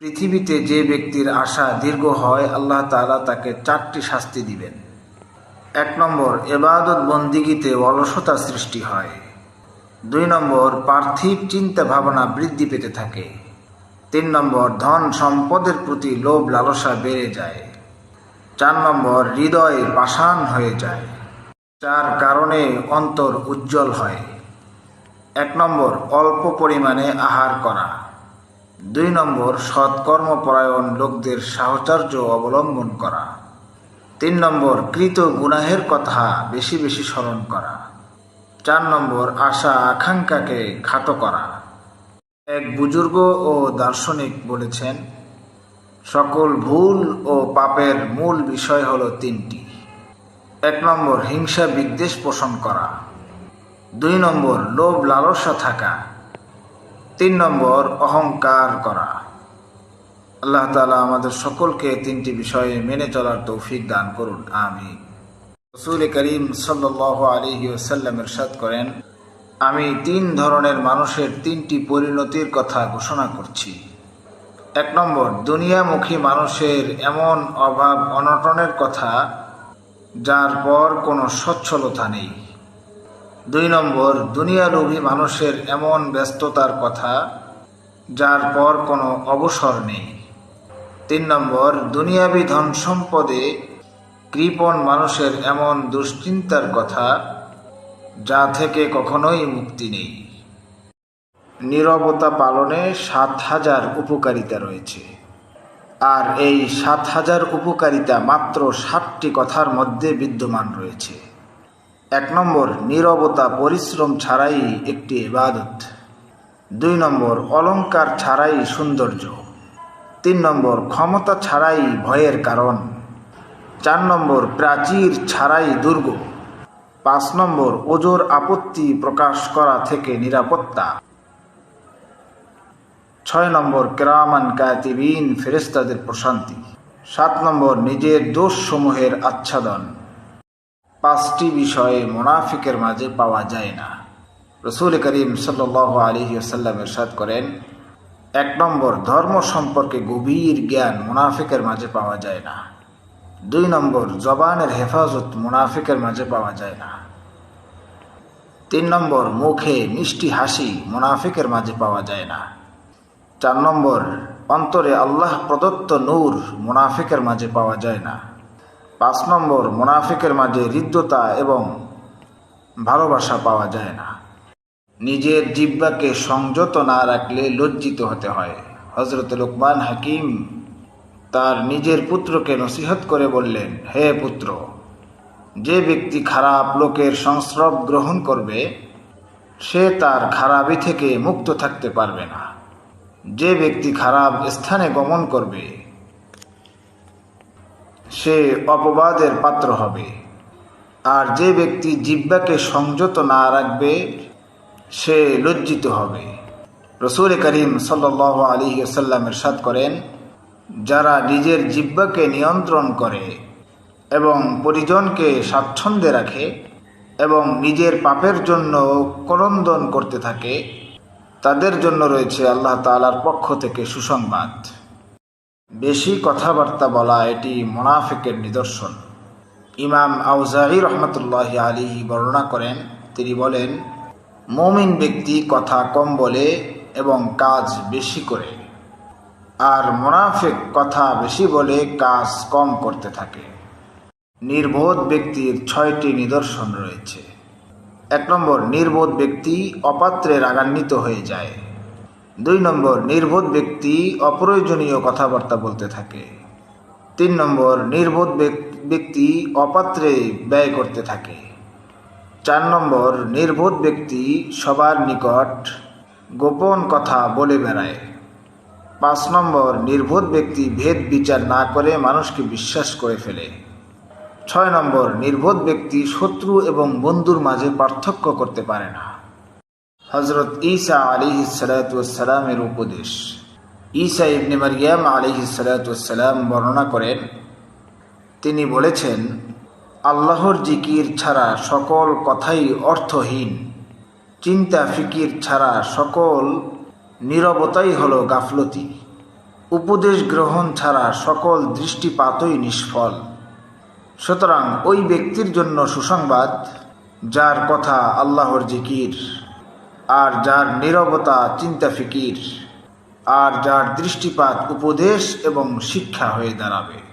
পৃথিবীতে যে ব্যক্তির আশা দীর্ঘ হয়, আল্লাহ তাআলা তাকে 4টি শাস্তি দিবেন। 1 নম্বর, ইবাদত বন্দিগিতে অলসতা সৃষ্টি হয়। 2 নম্বর, পার্থিব চিন্তা ভাবনা বৃদ্ধি পেতে থাকে। 3 নম্বর, ধন সম্পদের প্রতি লোভ লালসা বেড়ে যায়। 4 নম্বর, হৃদয় পাষাণ হয়ে যায়। 4 কারণে অন্তর উজ্জ্বল হয়। 1 নম্বর, অল্প পরিমাণে আহার করা। 2 নম্বর, সৎকর্মপরায়ণ লোকদের সাহচর্য অবলম্বন করা। 3 নম্বর, কৃত গুনাহের কথা বেশি বেশি স্মরণ করা। 4 নম্বর, আশা আকাঙ্ক্ষাকে খাটো করা। এক বুজুর্গ ও দার্শনিক বলেছেন, সকল ভুল ও পাপের মূল বিষয় হলো 3টি। 1 নম্বর, হিংসা বিদ্বেষ পোষণ করা। 2 নম্বর, লোভ লালসা থাকা। 3 নম্বর, অহংকার করা। আল্লাহ তাআলা আমাদের সকলকে 3টি বিষয়ে মেনে চলার তৌফিক দান করুন, আমিন। রাসূল করিম সাল্লাল্লাহু আলাইহি ওয়াসাল্লাম ইরশাদ করেন, আমি 3 ধরনের মানুষের 3টি পরিণতির কথা ঘোষণা করছি। 1 নম্বর, দুনিয়ামুখী মানুষের এমন অভাব অনটনের কথা যার পর কোনো সচ্ছলতা নেই। 2 নম্বর, দুনিয়ালোভী মানুষের এমন ব্যস্ততার কথা যার পর কোনো অবসর নেই। 3 নম্বর, দুনিয়াবী ধন সম্পদে কৃপণ মানুষের এমন দুশ্চিন্তার কথা যা থেকে কখনোই মুক্তি নেই। নীরবতা পালনে 7000 উপকারিতা রয়েছে, আর এই 7000 উপকারিতা মাত্র 60টি কথার মধ্যে বিদ্যমান রয়েছে। 1 নম্বর, নীরবতা পরিশ্রম ছাড়াই একটি ইবাদত। 2 নম্বর, অলংকার ছাড়াই সৌন্দর্য। 3 নম্বর, ক্ষমতা ছাড়াই ভয়ের কারণ। 4 নম্বর, প্রাচীর ছাড়াই দুর্গ। 5 নম্বর, ওজর আপত্তি প্রকাশ করা থেকে নিরাপত্তা। 6 নম্বর, কিরামান কাতিবিন ফেরেশতাদের প্রশান্তি। 7 নম্বর, নিজের দোষসমূহের আচ্ছাদন। 5টি বিষয়ে মুনাফিকের মাঝে পাওয়া যায় না। রাসূল করিম সাল্লাল্লাহু আলাইহি ওয়াসাল্লাম ইরশাদ করেন, 1 নম্বর, ধর্ম সম্পর্কে গভীর জ্ঞান মুনাফিকের মাঝে পাওয়া যায় না। 2 নম্বর, জবানের হেফাজত মুনাফিকের মাঝে পাওয়া যায় না। 3 নম্বর, মুখে মিষ্টি হাসি মুনাফিকের মাঝে পাওয়া যায় না। 4 নম্বর, অন্তরে আল্লাহ প্রদত্ত নূর মুনাফিকের মাঝে পাওয়া যায় না। 5 নম্বর, মুনাফিকের মাঝে হৃদ্যতা এবং ভালোবাসা পাওয়া যায় না। নিজের জিহ্বাকে সংযত না রাখলে লজ্জিত হতে হয়। হযরত লুকমান হাকিম তার নিজের পুত্রকে নসিহত করে বললেন, হে পুত্র, যে ব্যক্তি খারাপ লোকের সংস্রব গ্রহণ করবে সে তার খারাপি থেকে মুক্ত থাকতে পারবে না। যে ব্যক্তি খারাপ স্থানে গমন করবে সে অপবাদের পাত্র হবে। আর যে ব্যক্তি জিহ্বাকে সংযত না রাখবে সে লজ্জিত হবে। রাসূল করিম সাল্লাল্লাহু আলাইহি ওয়াসাল্লাম ইরশাদ করেন, যারা নিজের জিহ্বাকে নিয়ন্ত্রণ করে এবং পরিজনকে স্বাচ্ছন্দ্যে রাখে এবং নিজের পাপের জন্য ক্রন্দন করতে থাকে, তাদের জন্য রয়েছে আল্লাহ তাআলার পক্ষ থেকে সুসংবাদ। বেশি কথাবার্তা বলা এটি মুনাফিকের নিদর্শন। ইমাম আউজাঈ রাহমাতুল্লাহি আলাইহি বর্ণনা করেন, তিনি বলেন, মুমিন ব্যক্তি কথা কম বলে এবং কাজ বেশি করে, আর মুনাফিক কথা বেশি বলে কাজ কম করতে থাকে। নির্বোধ ব্যক্তির 6টি নিদর্শন রয়েছে। 1 নম্বর, নির্বোধ ব্যক্তি অপাত্রে রাগান্বিত হয়ে যায়। 2 নম্বর, নির্বোধ ব্যক্তি অপ্রয়োজনীয় কথাবার্তা বলতে থাকে। 3 নম্বর, নির্বোধ ব্যক্তি অপাত্রে ব্যয় করতে থাকে। 4 নম্বর, নির্বোধ ব্যক্তি সবার নিকট গোপন কথা বলে বেড়ায়। 5 নম্বর, নির্বোধ ব্যক্তি ভেদ বিচার না করে মানুষকে বিশ্বাস করে ফেলে। 6 নম্বর, নির্বোধ ব্যক্তি শত্রু এবং বন্ধুর মাঝে পার্থক্য করতে পারে না। হযরত ঈসা আলাইহিস সালাতু ওয়াস সালামের উপদেশ। ঈসা ইবনে মারইয়াম আলাইহিস সালাতু ওয়াস সালাম বর্ণনা করেন, তিনি বলেছেন, আল্লাহর জিকির ছাড়া সকল কথাই অর্থহীন, চিন্তা ফিকির ছাড়া সকল নীরবতাই হলো গাফলতি। উপদেশ গ্রহণ ছাড়া সকল দৃষ্টিপাতই নিষ্ফল। সুতরাং ওই ব্যক্তির জন্য সুসংবাদ যার কথা আল্লাহর জিকির, আর যার নীরবতা চিন্তা ফিকির, আর যার দৃষ্টিপাত উপদেশ এবং শিক্ষা হয়ে দাঁড়াবে।